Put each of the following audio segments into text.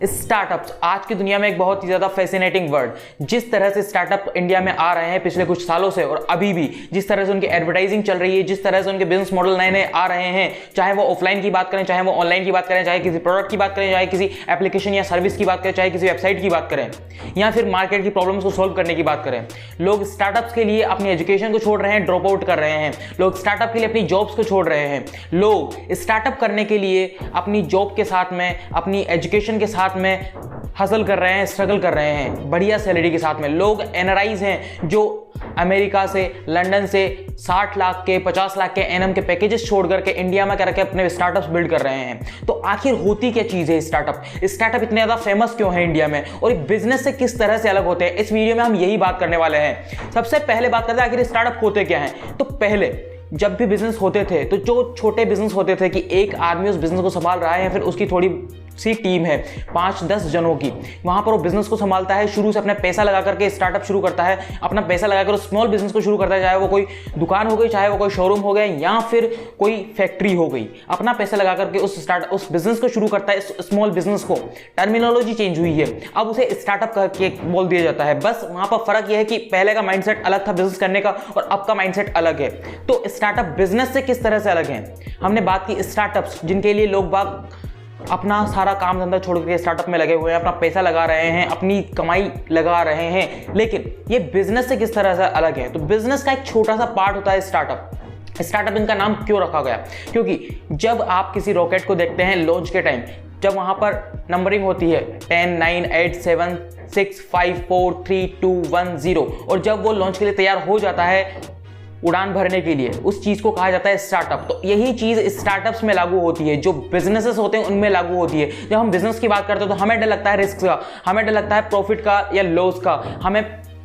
Startups आज की दुनिया में एक बहुत ही ज्यादा फैसिनेटिंग वर्ड। जिस तरह से स्टार्टअप इंडिया में आ रहे हैं पिछले कुछ सालों से और अभी भी जिस तरह से उनकी एडवर्टाइजिंग चल रही है, जिस तरह से उनके बिजनेस मॉडल नए नए आ रहे हैं, चाहे वो ऑफलाइन की बात करें, चाहे वो ऑनलाइन की बात करें, चाहे किसी प्रोडक्ट की बात करें, चाहे किसी एप्लीकेशन या सर्विस की बात करें, चाहे किसी वेबसाइट की बात करें, या फिर मार्केट की प्रॉब्लम्स को सोल्व करने की बात करें, लोग स्टार्टअप्स के लिए अपनी एजुकेशन को छोड़ रहे हैं, ड्रॉप आउट कर रहे हैं, लोग स्टार्टअप के लिए अपनी जॉब्स को छोड़ रहे हैं, लोग स्टार्टअप करने के लिए अपनी जॉब के साथ में, अपनी एजुकेशन के साथ में हसल कर रहे हैं, स्ट्रगल कर रहे हैं बढ़िया सैलरी के साथ में। लोग एनआरआईज हैं जो अमेरिका से, लंदन से 60 लाख के, 50 लाख के एनएम के पैकेजेस छोड़ करके इंडिया में करके अपने स्टार्टअप्स बिल्ड कर रहे हैं। तो आखिर होती क्या चीज है स्टार्टअप? स्टार्टअप इतने ज्यादा फेमस क्यों है इंडिया में और बिजनेस से किस तरह से अलग होते हैं? इस वीडियो में हम यही बात करने वाले हैं। सबसे पहले बात करते हैं आखिर स्टार्टअप होते क्या हैं। तो पहले जब भी बिजनेस होते थे तो जो छोटे बिजनेस होते थे कि एक आदमी उस बिजनेस को संभाल रहा है या फिर उसकी थोड़ी सी टीम है 5-10 जनों की, वहां पर वो बिजनेस को संभालता है, शुरू से अपना पैसा लगा करके स्टार्टअप शुरू करता है, अपना पैसा लगाकर उस स्मॉल बिजनेस को शुरू करता है, चाहे वो कोई दुकान हो गई, चाहे वो कोई शोरूम हो गया या फिर कोई फैक्ट्री हो गई। अपना पैसा लगा करके उस बिजनेस को शुरू करता है, स्मॉल बिजनेस को। टर्मिनोलॉजी चेंज हुई है, अब उसे स्टार्टअप करके बोल दिया जाता है। बस वहां पर फर्क यह है कि पहले का माइंडसेट अलग था बिजनेस करने का और अब का माइंडसेट अलग है। तो स्टार्टअप बिजनेस से किस तरह से अलग है? हमने बात की स्टार्टअप्स जिनके लिए लोग बाग अपना सारा काम धंधा छोड़ के स्टार्टअप में लगे हुए हैं, अपना पैसा लगा रहे हैं, अपनी कमाई लगा रहे हैं, लेकिन ये बिजनेस से किस तरह से अलग है? तो बिजनेस का एक छोटा सा पार्ट होता है स्टार्टअप। स्टार्टअप इनका नाम क्यों रखा गया? क्योंकि जब आप किसी रॉकेट को देखते हैं लॉन्च के टाइम, जब वहां पर नंबरिंग होती है 10, 9, 8, 7, 6, 5, 4, 3, 2, 1, 0 और जब वो लॉन्च के लिए तैयार हो जाता है उड़ान भरने के लिए, उस चीज को कहा जाता है स्टार्टअप। तो यही चीज स्टार्टअप्स में लागू होती है, जो बिजनेसेस होते हैं उनमें लागू होती है। जब हम बिजनेस की बात करते हैं तो हमें डर लगता है रिस्क का, हमें डर लगता है प्रॉफिट का या लॉस का, हमें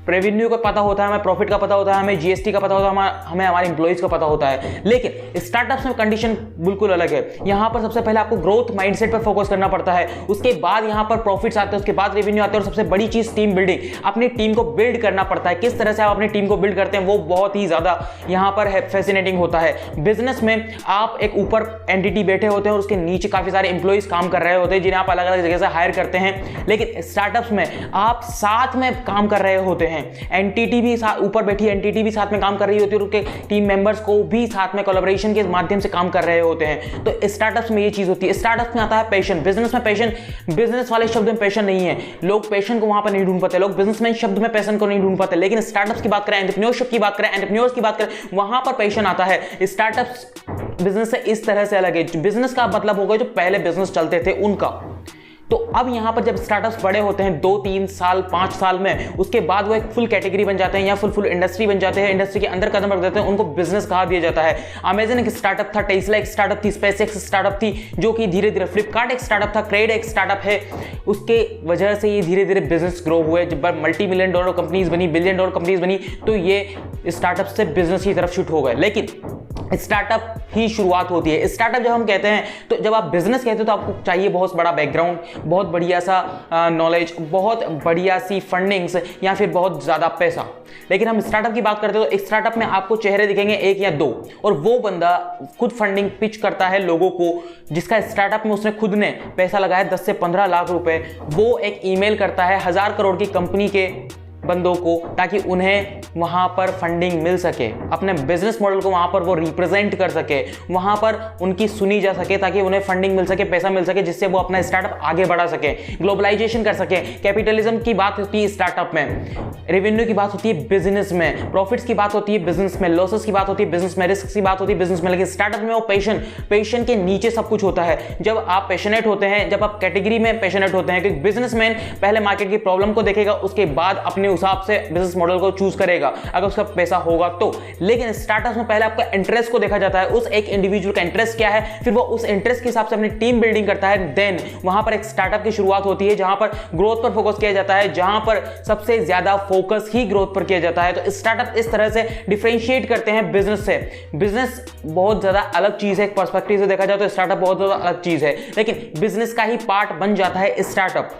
रेवेन्यू का पता होता है, हमें प्रॉफिट का पता होता है, हमें जीएसटी का पता होता है, हमें हमारे एम्प्लॉइज का पता होता है। लेकिन स्टार्टअप्स में कंडीशन बिल्कुल अलग है। यहां पर सबसे पहले आपको ग्रोथ माइंडसेट पर फोकस करना पड़ता है, उसके बाद यहां पर प्रॉफिट्स आते हैं, उसके बाद रेवेन्यू आते हैं और सबसे बड़ी चीज टीम बिल्डिंग। अपनी टीम को बिल्ड करना पड़ता है। किस तरह से आप अपनी टीम को बिल्ड करते हैं वो बहुत ही ज्यादा यहां पर फैसिनेटिंग होता है। बिजनेस में आप एक ऊपर एंटिटी बैठे होते हैं और उसके नीचे काफी सारे एम्प्लॉइज काम कर रहे होते हैं जिन्हें आप अलग अलग जगह से हायर करते हैं। लेकिन स्टार्टअप्स में आप साथ में काम कर रहे होते हैं, एंटिटी भी ऊपर बैठी एंटिटी भी साथ में काम कर रही होती है और उनके टीम मेंबर्स को भी साथ में कोलैबोरेशन के माध्यम से काम कर रहे होते हैं। तो स्टार्टअप्स में ये चीज होती है। स्टार्टअप्स में आता है पैशन। बिजनेस में पैशन, बिजनेस वाले शब्द में पैशन नहीं है, लोग पैशन को वहां पर नहीं ढूंढ पाते, लोग बिजनेसमैन शब्द में पैशन को नहीं ढूंढ पाते। लेकिन स्टार्टअप्स की बात करें, एंटरप्रेन्योरशिप की बात करें, एंटरप्रेन्योर्स की बात करें, वहां पर पैशन आता है। स्टार्टअप्स बिजनेस से इस तरह से अलग है। बिजनेस का मतलब होगा जो पहले बिजनेस चलते थे उनका। तो अब यहां पर जब स्टार्टअप्स बड़े होते हैं 2, 3 साल, 5 साल में, उसके बाद वो एक फुल कैटेगरी बन जाते हैं या फुल इंडस्ट्री बन जाते हैं, इंडस्ट्री के अंदर कदम रख देते हैं, उनको बिजनेस कहा दिया जाता है। अमेजन एक स्टार्टअप था, टेस्ला एक स्टार्टअप थी, स्पेसएक्स स्टार्टअप थी जो कि धीरे धीरे, फ्लिपकार्ट एक स्टार्टअप था, क्रेड एक स्टार्टअप है। उसके वजह से ये धीरे धीरे बिजनेस ग्रो हुए। जब $multi-million कंपनीज बनी, $1 billion कंपनीज बनी, तो ये स्टार्टअप से बिजनेस की तरफ शिफ्ट हो गए। लेकिन स्टार्टअप ही शुरुआत होती है। स्टार्टअप जब हम कहते हैं तो जब आप बिजनेस कहते हो तो आपको चाहिए बहुत बड़ा बैकग्राउंड, बहुत बढ़िया सा नॉलेज, बहुत बढ़िया सी फंडिंग्स या फिर बहुत ज्यादा पैसा। लेकिन हम स्टार्टअप की बात करते हो तो एक स्टार्टअप में आपको चेहरे दिखेंगे 1 या 2 और वो बंदा खुद फंडिंग पिच करता है लोगों को, जिसका स्टार्टअप में उसने खुद ने पैसा लगाया 10 से 15 लाख रुपए। वो एक ईमेल करता है 1000 करोड़ की कंपनी के बंदों को ताकि उन्हें वहां पर फंडिंग मिल सके, अपने बिजनेस मॉडल को वहां पर वो रिप्रेजेंट कर सके, वहां पर उनकी सुनी जा सके ताकि उन्हें फंडिंग मिल सके, पैसा मिल सके, जिससे वो अपना स्टार्टअप आगे बढ़ा सके, ग्लोबलाइजेशन कर सके। कैपिटलिज्म की बात होती है स्टार्टअप में, रेवेन्यू की बात होती है बिजनेस में, प्रॉफिट्स की बात होती है बिजनेस में, लॉसेस की बात होती है बिजनेस में, रिस्क की बात होती है बिजनेस में। लेकिन स्टार्टअप में वो पैशन के नीचे सब कुछ होता है। जब आप पैशनेट होते हैं, जब आप कैटेगरी में पैशनेट होते हैं, क्योंकि बिजनेसमैन पहले मार्केट की प्रॉब्लम को देखेगा, उसके बाद अपने हिसाब से बिजनेस मॉडल को चूज करेगा अगर उसका पैसा होगा तो। लेकिन स्टार्टअप्स में पहले आपका इंटरेस्ट को देखा जाता है, उस एक इंडिविजुअल का इंटरेस्ट क्या है, फिर वो उस इंटरेस्ट के हिसाब से अपनी टीम बिल्डिंग करता है। देन वहां पर एक स्टार्टअप की शुरुआत होती है जहां पर ग्रोथ पर फोकस किया जाता है, जहां पर सबसे ज्यादा फोकस ही ग्रोथ पर किया जाता है। तो स्टार्टअप इस तरह से डिफरेंशिएट करते हैं बिजनेस से। बिजनेस बहुत ज्यादा अलग चीज है, एक पर्सपेक्टिव से देखा जाए तो स्टार्टअप बहुत ज्यादा अलग चीज है, लेकिन बिजनेस का ही पार्ट बन जाता है स्टार्टअप।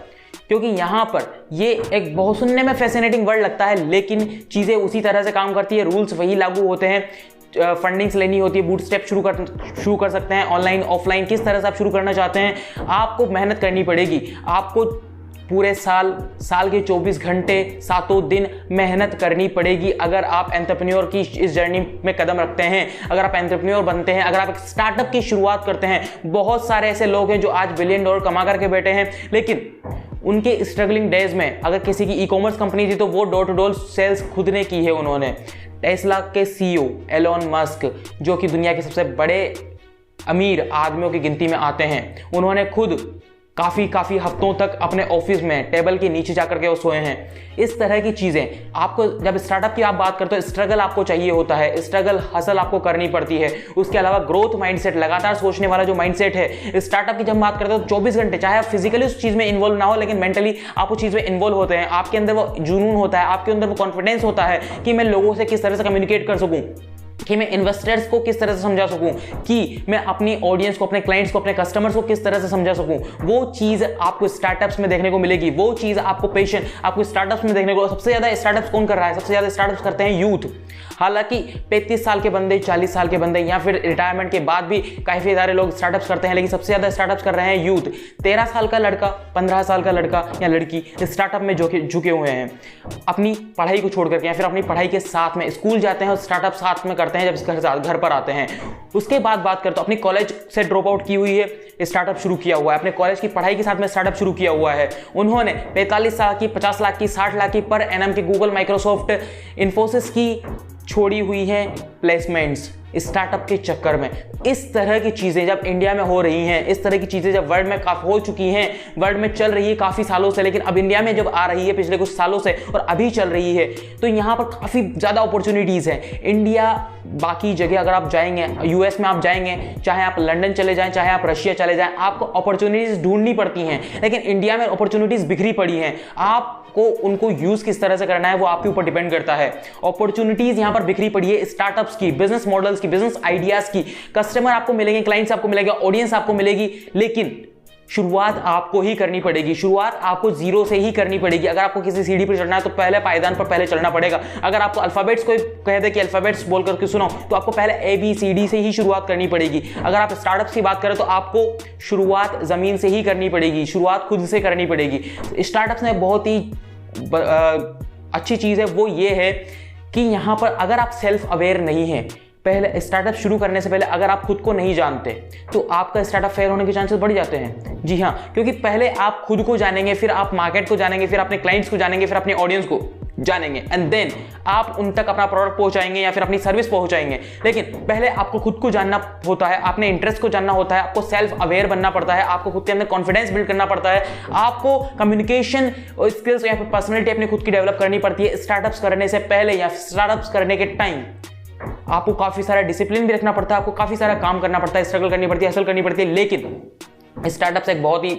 क्योंकि यहां पर ये एक बहुत सुनने में फैसिनेटिंग वर्ड लगता है, लेकिन चीजें उसी तरह से काम करती है, रूल्स वही लागू होते हैं। फंडिंग्स लेनी होती है, बूटस्ट्रैप शुरू कर सकते हैं, ऑनलाइन ऑफलाइन किस तरह से आप शुरू करना चाहते हैं। आपको मेहनत करनी पड़ेगी, आपको पूरे साल के 24 घंटे 7 दिन मेहनत करनी पड़ेगी अगर आप एंटरप्रेन्योर की इस जर्नी में कदम रखते हैं, अगर आप एंटरप्रेन्योर बनते हैं, अगर आप एक स्टार्टअप की शुरुआत करते हैं। बहुत सारे ऐसे लोग हैं जो आज बिलियन डॉलर कमा करके बैठे हैं, लेकिन उनके स्ट्रगलिंग डेज में अगर किसी की ई-कॉमर्स कंपनी थी तो वो डोर टू डोर सेल्स खुद ने की है उन्होंने। टेस्ला के CEO एलोन मस्क, जो कि दुनिया के सबसे बड़े अमीर आदमियों की गिनती में आते हैं, उन्होंने खुद काफ़ी हफ्तों तक अपने ऑफिस में टेबल के नीचे जाकर के वो सोए हैं। इस तरह की चीज़ें आपको, जब स्टार्टअप की आप बात करते हो, स्ट्रगल आपको चाहिए होता है, स्ट्रगल हसल आपको करनी पड़ती है। उसके अलावा ग्रोथ माइंडसेट, लगातार सोचने वाला जो माइंडसेट है। स्टार्टअप की जब बात करते हो तो 24 घंटे, चाहे आप फिजिकली उस चीज़ में इन्वॉल्व ना हो, लेकिन मेंटली आप उस चीज़ में इन्वॉल्व होते हैं। आपके अंदर वो जुनून होता है, आपके अंदर वो कॉन्फिडेंस होता है कि मैं लोगों से किस तरह से कम्युनिकेट कर सकूँ, कि मैं इन्वेस्टर्स को किस तरह से समझा सकूं, कि मैं अपनी ऑडियंस को, अपने क्लाइंट्स को, अपने कस्टमर्स को किस तरह से समझा सकूं। वो चीज़ आपको स्टार्टअप्स में देखने को मिलेगी, वो चीज़ आपको पैशन आपको स्टार्टअप्स में देखने को। सबसे ज़्यादा स्टार्टअप्स कौन कर रहा है? सबसे ज़्यादा स्टार्टअप्स करते हैं यूथ। हालांकि 35 साल के बंदे, 40 साल के बंदे या फिर रिटायरमेंट के बाद भी काफ़ी सारे लोग स्टार्टअप्स करते हैं, लेकिन सबसे ज़्यादा स्टार्टअप्स कर रहे हैं यूथ। 13 साल का लड़का, 15 साल का लड़का या लड़की स्टार्टअप में झुके हुए हैं। अपनी पढ़ाई को छोड़ करके या फिर अपनी पढ़ाई के साथ में स्कूल जाते हैं और स्टार्टअप साथ में करते हैं जब घर पर आते हैं। उसके बाद बात करते हो, अपनी कॉलेज से ड्रॉप आउट की हुई है, स्टार्टअप शुरू किया हुआ है, अपने कॉलेज की पढ़ाई के साथ में स्टार्टअप शुरू किया हुआ है। उन्होंने 45 लाख की, 50 लाख की, 60 लाख की पर एनएम की गूगल, माइक्रोसॉफ्ट, इन्फोसिस की छोड़ी हुई है प्लेसमेंट्स स्टार्टअप के चक्कर में। इस तरह की चीज़ें जब इंडिया में हो रही हैं, इस तरह की चीज़ें जब वर्ल्ड में काफ़ी हो चुकी हैं, वर्ल्ड में चल रही है काफ़ी सालों से, लेकिन अब इंडिया में जब आ रही है पिछले कुछ सालों से और अभी चल रही है, तो यहाँ पर काफ़ी ज़्यादा अपॉर्चुनिटीज़ हैं। इंडिया बाकी जगह अगर आप जाएंगे, यूएस में आप जाएंगे, चाहे आप लंदन चले जाएं, चाहे आप रशिया चले जाएं, आपको अपॉर्चुनिटीज़ ढूंढनी पड़ती हैं, लेकिन इंडिया में अपॉर्चुनिटीज़ बिखरी पड़ी हैं। आपको उनको यूज़ किस तरह से करना है वो आपके ऊपर डिपेंड करता है। अपॉर्चुनिटीज़ यहाँ पर बिखरी पड़ी है, स्टार्टअप्स की, बिजनेस मॉडल्स की, बिजनेस आइडियाज़ की। कस्टमर आपको मिलेंगे, क्लाइंट्स आपको मिलेंगे, ऑडियंस आपको मिलेगी, लेकिन शुरुआत आपको ही करनी पड़ेगी। शुरुआत आपको जीरो से ही करनी पड़ेगी। अगर आपको किसी सीढ़ी पर चढ़ना है तो पहले पायदान पर पहले चढ़ना पड़ेगा। अगर आपको अल्फाबेट्स को कह दे कि अल्फाबेट्स बोल करके सुनो, तो आपको पहले ABCD से ही शुरुआत करनी पड़ेगी। अगर आप स्टार्टअप्स की बात करें तो आपको शुरुआत जमीन से ही करनी पड़ेगी, शुरुआत खुद से करनी पड़ेगी। स्टार्टअप्स में बहुत ही अच्छी चीज़ है वो ये है कि यहाँ पर अगर आप सेल्फ अवेयर नहीं हैं, पहले स्टार्टअप शुरू करने से पहले अगर आप खुद को नहीं जानते तो आपका स्टार्टअप फेल होने के चांसेस बढ़ जाते हैं। जी हाँ, क्योंकि पहले आप खुद को जानेंगे, फिर आप मार्केट को जानेंगे, फिर अपने क्लाइंट्स को जानेंगे, फिर अपने ऑडियंस को जानेंगे, एंड देन आप उन तक अपना प्रोडक्ट पहुंचाएंगे या फिर अपनी सर्विस पहुंचाएंगे। लेकिन पहले आपको खुद को जानना होता है, अपने इंटरेस्ट को जानना होता है, आपको सेल्फ अवेयर बनना पड़ता है, आपको खुद के अंदर कॉन्फिडेंस बिल्ड करना पड़ता है, आपको कम्युनिकेशन स्किल्स या फिर पर्सनैलिटी अपनी खुद की डेवलप करनी पड़ती है। स्टार्टअप्स करने से पहले या स्टार्टअप्स करने के टाइम आपको काफी सारा डिसिप्लिन भी रखना पड़ता है, आपको काफी सारा काम करना पड़ता है, स्ट्रगल करनी पड़ती है, हसल करनी पड़ती है। लेकिन स्टार्टअप्स एक बहुत ही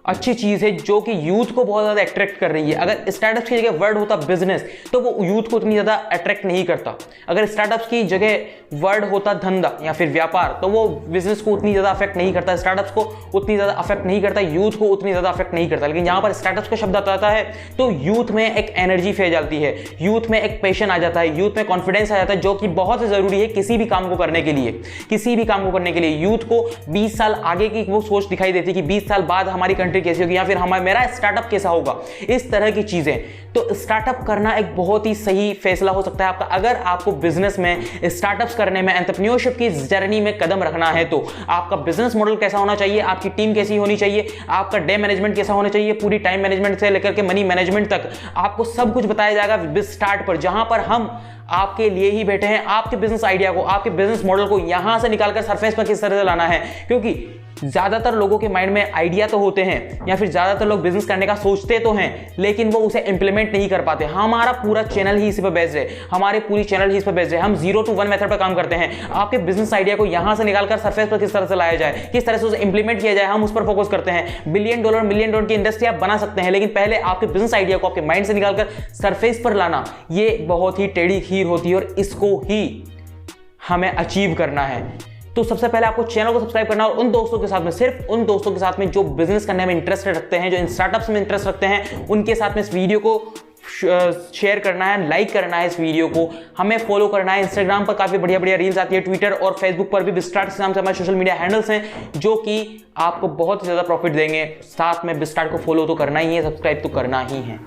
अच्छी चीज़ है जो कि यूथ को बहुत ज़्यादा अट्रैक्ट कर रही है। अगर स्टार्टअप्स की जगह वर्ड होता बिजनेस तो वो यूथ को उतनी ज़्यादा अट्रैक्ट नहीं करता। अगर स्टार्टअप्स की जगह वर्ड होता धंधा या फिर व्यापार तो वो बिजनेस को उतनी ज़्यादा अफेक्ट नहीं करता, स्टार्टअप्स को उतनी ज़्यादा अफेक्ट नहीं करता, यूथ को उतनी ज़्यादा अफेक्ट नहीं करता। लेकिन यहाँ पर स्टार्टअप्स का शब्द आता है तो यूथ में एक एनर्जी फैल जाती है, यूथ में एक पैशन आ जाता है, यूथ में कॉन्फिडेंस आ जाता है, जो कि बहुत ज़रूरी है किसी भी काम को करने के लिए। किसी भी काम को करने के लिए यूथ को 20 साल आगे की वो सोच दिखाई देती है कि 20 साल बाद हमारी कंट्री कैसी होगी या फिर मेरा स्टार्टअप कैसा होगा, इस तरह की चीजें। तो स्टार्टअप करना एक बहुत ही सही फैसला हो सकता है आपका। अगर आपको बिजनेस में, स्टार्टअप्स करने में, एंटरप्रेन्योरशिप की जर्नी में कदम रखना है तो आपका बिजनेस मॉडल कैसा होना चाहिए, आपकी टीम कैसी होनी चाहिए, आपका डे मैनेजमेंट कैसा होना चाहिए, पूरी टाइम मैनेजमेंट से लेकर के मनी मैनेजमेंट तक आपको सब कुछ बताया जाएगा बिज स्टार्ट पर, जहां पर हम आपके लिए ही बैठे हैं। आपके बिजनेस आइडिया को, आपके बिजनेस मॉडल को यहां से निकालकर सरफेस पर किस तरह से लाना है, क्योंकि ज्यादातर लोगों के माइंड में आइडिया तो होते हैं या फिर ज्यादातर लोग बिजनेस करने का सोचते तो हैं, लेकिन वो उसे इंप्लीमेंट नहीं कर पाते। हमारा पूरा चैनल ही इसी पर बेस्ड है, हमारे पूरी चैनल ही इस पर बेस्ड है। हम 0 to 1 मेथड पर काम करते हैं। आपके बिजनेस आइडिया को यहां से निकालकर सरफेस पर किस तरह से लाया जाए, किस तरह से उसे इंप्लीमेंट किया जाए, हम उस पर फोकस करते हैं। बिलियन डॉलर की इंडस्ट्री आप बना सकते हैं, लेकिन पहले आपके बिजनेस आइडिया को आपके माइंड से निकालकर सरफेस पर लाना, ये बहुत ही टेढ़ी खीर होती है और इसको ही हमें अचीव करना है। तो सबसे पहले आपको चैनल को सब्सक्राइब करना और उन दोस्तों के साथ में, सिर्फ उन दोस्तों के साथ में जो बिजनेस करने में इंटरेस्ट रखते हैं, जो इन स्टार्टअप्स में इंटरेस्ट रखते हैं, उनके साथ में इस वीडियो को शेयर करना है, लाइक करना है इस वीडियो को, हमें फॉलो करना है। इंस्टाग्राम पर काफी बढ़िया बढ़िया रील्स आती है, ट्विटर और फेसबुक पर भी बिस्टार्ट के नाम से हमारे सोशल मीडिया हैंडल्स हैं जो कि आपको बहुत ज्यादा प्रॉफिट देंगे। साथ में बिस्टार्ट को फॉलो तो करना ही है, सब्सक्राइब तो करना ही है।